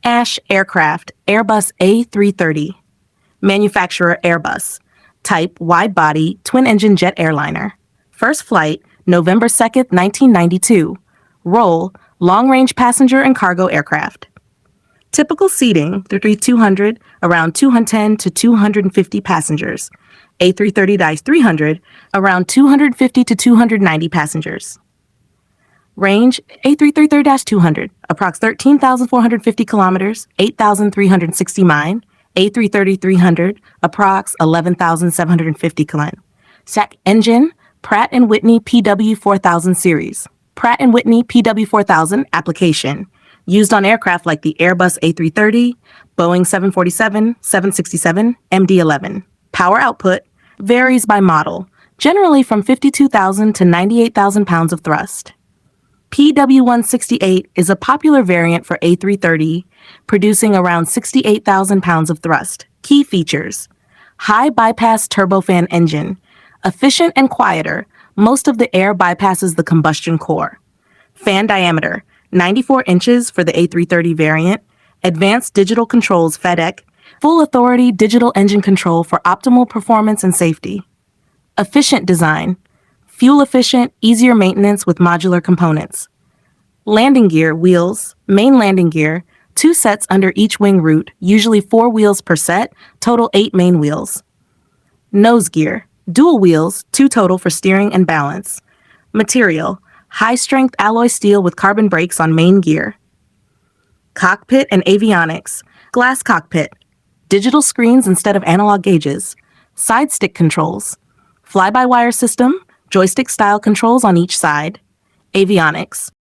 Ash Aircraft Airbus A330. Manufacturer Airbus. Type wide-body, twin-engine jet airliner. First flight, November 2nd, 1992. Role, long-range passenger and cargo aircraft. Typical seating, the A320, around 210 to 250 passengers. A330-300, around 250 to 290 passengers. Range, A330-200, approx 13,450 kilometers, 8,360 miles. A330-300, approx 11,750 km. SAC engine, Pratt Whiteny PW4000 series. Pratt Whiteny PW4000 application. Used on aircraft like the Airbus A330, Boeing 747, 767, MD-11. Power output varies by model, generally from 52,000 to 98,000 pounds of thrust. PW168 is a popular variant for A330, producing around 68,000 pounds of thrust. Key features: high bypass turbofan engine, efficient and quieter. Most of the air bypasses the combustion core. Fan diameter, 94 inches for the A330 variant. Advanced digital controls FEDEC, full authority digital engine control for optimal performance and safety. Efficient design, fuel efficient, easier maintenance with modular components. Landing gear, wheels, main landing gear, 2 sets under each wing root, usually 4 wheels per set, total 8 main wheels. Nose gear, dual wheels, 2 total for steering and balance. Material, high-strength alloy steel with carbon brakes on main gear. Cockpit and avionics, glass cockpit, digital screens instead of analog gauges, side stick controls, fly-by-wire system, joystick-style controls on each side, avionics,